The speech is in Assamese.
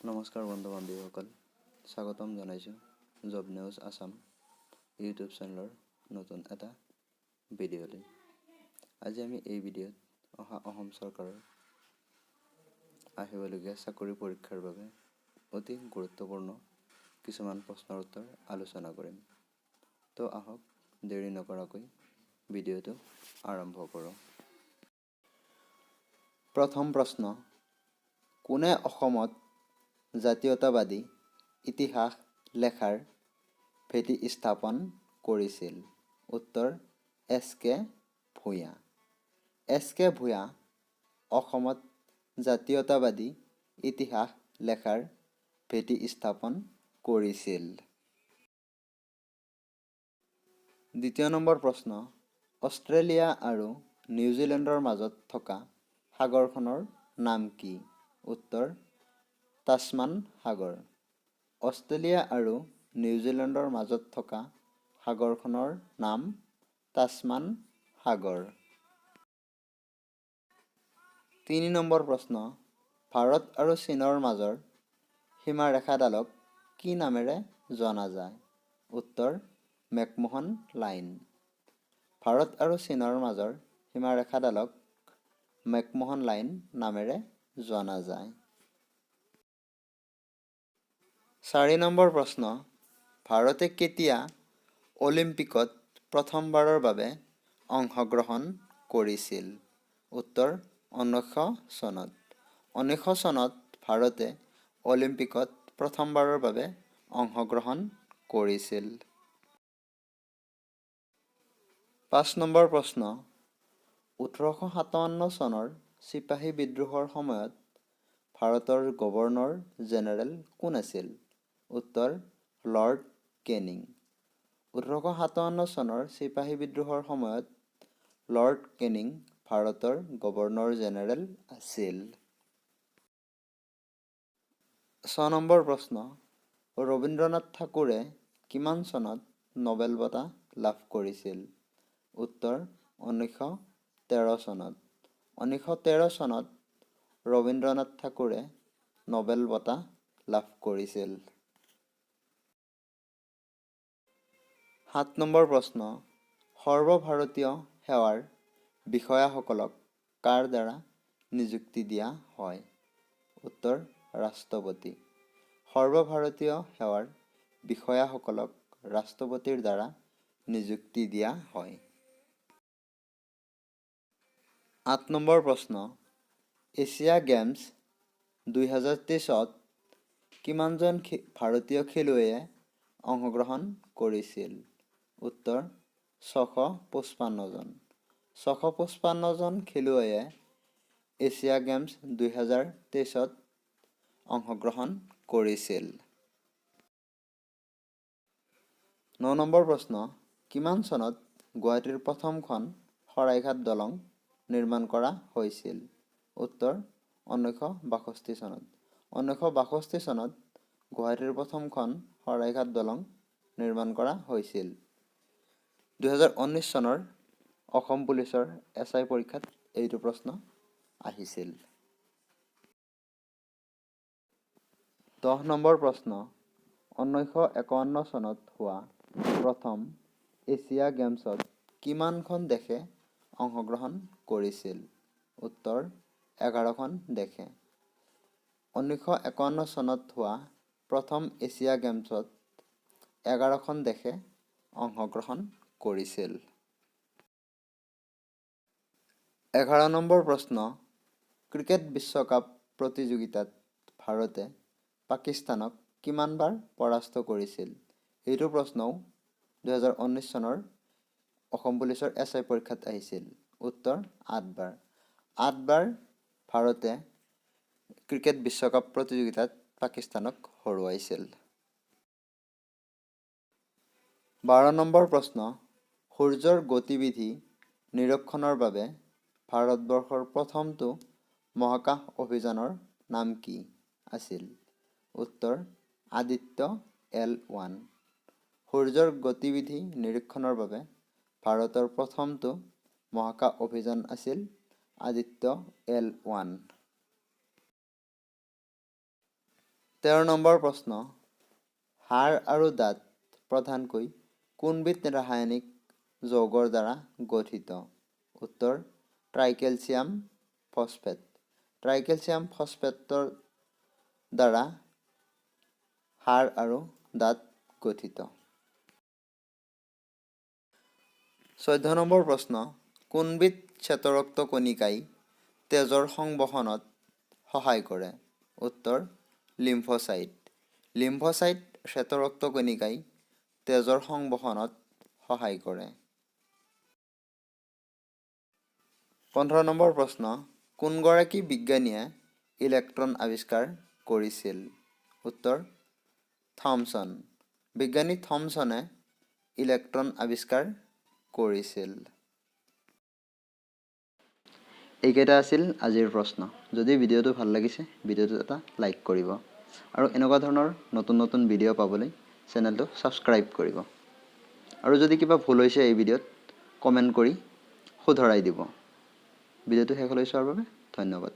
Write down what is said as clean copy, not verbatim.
নমস্কাৰ বন্ধু বান্ধৱীসকল, স্বাগতম জনাইছোঁ জব নিউজ আছাম ইউটিউব চেনেলৰ নতুন এটা ভিডিঅ'লৈ। আজি আমি এই ভিডিঅ'ত অসম চৰকাৰৰ আহিবলগীয়া চাকৰি পৰীক্ষাৰ বাবে অতি গুৰুত্বপূৰ্ণ কিছুমান প্ৰশ্নৰ উত্তৰ আলোচনা কৰিম। তো আহক দেৰি নকৰাকৈ ভিডিঅ'টো আৰম্ভ কৰোঁ। প্ৰথম প্ৰশ্ন, কোনে অসমত জাতীয়তাবাদী ইতিহাস লেখাৰ ভেটি স্থাপন কৰিছিল? উত্তৰ এছ.কে. ভূঞা। এছ.কে. ভূঞা অসমত জাতীয়তাবাদী ইতিহাস লেখাৰ ভেটি স্থাপন কৰিছিল। দ্বিতীয় নম্বৰ প্ৰশ্ন, অষ্ট্ৰেলিয়া আৰু নিউজিলেণ্ডৰ মাজত থকা সাগৰখনৰ নাম কি? উত্তৰ তাছমান সাগৰ। অষ্ট্ৰেলিয়া আৰু নিউজিলেণ্ডৰ মাজত থকা সাগৰখনৰ নাম তাছমান সাগৰ। ৩ নম্বৰ প্ৰশ্ন, ভাৰত আৰু চীনৰ মাজৰ সীমাৰেখাডালক কি নামেৰে জনা যায়? উত্তৰ মেকমোহন লাইন। ভাৰত আৰু চীনৰ মাজৰ সীমাৰেখাডালক মেকমোহন লাইন নামেৰে জনা যায়। ৪ নম্বৰ প্ৰশ্ন, ভাৰতে কেতিয়া অলিম্পিকত প্ৰথমবাৰৰ বাবে অংশগ্ৰহণ কৰিছিল? উত্তৰ ১৯০০ চনত। ১৯০০ চনত ভাৰতে অলিম্পিকত প্ৰথমবাৰৰ বাবে অংশগ্ৰহণ কৰিছিল। ৫ নম্বৰ প্ৰশ্ন, ১৮৫৭ চনৰ চিপাহী বিদ্ৰোহৰ সময়ত ভাৰতৰ গভৰ্ণৰ জেনেৰেল কোন আছিল? উত্তৰ লৰ্ড কেনিং। ১৮৫৭ চনৰ চিপাহী বিদ্ৰোহৰ সময়ত লৰ্ড কেনিং ভাৰতৰ গভৰ্ণৰ জেনেৰেল আছিল। ৬ নম্বৰ প্ৰশ্ন, ৰবীন্দ্ৰনাথ ঠাকুৰে কিমান চনত নোবেল বঁটা লাভ কৰিছিল? উত্তৰ ১৯১৩ চনত। ১৯১৩ চনত ৰবীন্দ্ৰনাথ ঠাকুৰে নোবেল বঁটা লাভ কৰিছিল। ৭ নম্বৰ প্ৰশ্ন, সৰ্বভাৰতীয় সেৱাৰ বিষয়াসকলক কাৰ দ্বাৰা নিযুক্তি দিয়া হয়? উত্তৰ ৰাষ্ট্ৰপতি। সৰ্বভাৰতীয় সেৱাৰ বিষয়াসকলক ৰাষ্ট্ৰপতিৰ দ্বাৰা নিযুক্তি দিয়া হয়। ৮ নম্বৰ প্ৰশ্ন, এছিয়া গেমছ ২০২৩ত কিমানজন ভাৰতীয় খেলুৱৈয়ে অংশগ্ৰহণ কৰিছিল? উত্তৰ ৬৫৫ জন। ৬৫৫ জন খেলুৱৈয়ে এছিয়া গেমছ ২০২৩ত অংশগ্ৰহণ কৰিছিল। ৯ নম্বৰ প্ৰশ্ন, কিমান চনত গুৱাহাটীৰ প্ৰথমখন শৰাইঘাট দলং নিৰ্মাণ কৰা হৈছিল? উত্তৰ ১৯৬২ চনত। ১৯৬২ চনত গুৱাহাটীৰ প্ৰথমখন শৰাইঘাট দলং নিৰ্মাণ কৰা হৈছিল। ২০১৯ চনৰ অসম পুলিচৰ SI পৰীক্ষাত এইটো প্ৰশ্ন আহিছিল। ১০ নম্বৰ প্ৰশ্ন, ১৯৫১ চনত হোৱা প্ৰথম এছিয়া গেমছত কিমানখন দেশে অংশগ্ৰহণ কৰিছিল? উত্তৰ ১১খন দেশে। ১৯৫১ চনত হোৱা প্ৰথম এছিয়া গেমছত ১১খন দেশে অংশগ্ৰহণ কৰিছিল। ১১ নম্বৰ প্ৰশ্ন, ক্ৰিকেট বিশ্বকাপ প্ৰতিযোগিতাত ভাৰতে পাকিস্তানক কিমানবাৰ পৰাস্ত কৰিছিল? এইটো প্ৰশ্নও ২০১৯ চনৰ অসম পুলিচৰ SI পৰীক্ষাত আহিছিল। উত্তৰ ৮ বাৰ। ৮ বাৰ ভাৰতে ক্ৰিকেট বিশ্বকাপ প্ৰতিযোগিতাত পাকিস্তানক হৰুৱাইছিল। ১২ নম্বৰ প্ৰশ্ন, সূৰ্যৰ গতিবিধি নিৰীক্ষণৰ বাবে ভাৰতবৰ্ষৰ প্ৰথমটো মহাকাশ অভিযানৰ নাম কি আছিল? উত্তৰ আদিত্য-L1। সূৰ্যৰ গতিবিধি নিৰীক্ষণৰ বাবে ভাৰতৰ প্ৰথমটো মহাকাশ অভিযান আছিল আদিত্য-L1। 13 নম্বৰ প্ৰশ্ন, হাড় আৰু দাঁত প্ৰধানকৈ কোনবিধ ৰাসায়নিক যৌগৰ দ্বাৰা গঠিত? উত্তৰ, ট্ৰাইকেলছিয়াম ফসফেট। ট্ৰাইকেলছিয়াম ফসফেটৰ দ্বাৰা হাড় আৰু দাঁত গঠিত। 14 নম্বৰ প্ৰশ্ন, কোনবিধ শ্বেতৰক্ত কণিকাই তেজৰ সংবহনত সহায় কৰে? উত্তৰ, লিম্ফোচাইট। লিম্ফোচাইট শ্বেতৰক্ত কণিকাই তেজৰ সংবহনত সহায় কৰে। 15 নম্বৰ প্ৰশ্ন, কোনগৰাকী বিজ্ঞানীয়ে ইলেক্ট্ৰন আৱিষ্কাৰ কৰিছিল? উত্তৰ, থমছন। বিজ্ঞানী থমছনে ইলেক্ট্ৰন আৱিষ্কাৰ কৰিছিল। এইকেইটা আছিল আজিৰ প্ৰশ্ন। যদি ভিডিঅ'টো ভাল লাগিছে, ভিডিঅ'টো এটা লাইক কৰিব আৰু এনেকুৱা ধৰণৰ নতুন নতুন ভিডিঅ' পাবলৈ চেনেলটো ছাবস্ক্ৰাইব কৰিব। আৰু যদি কিবা ভুল হৈছে এই ভিডিঅ'ত কমেণ্ট কৰি শুধৰাই দিব। ভিডিঅ'টো শেষলৈ চোৱাৰ বাবে ধন্যবাদ।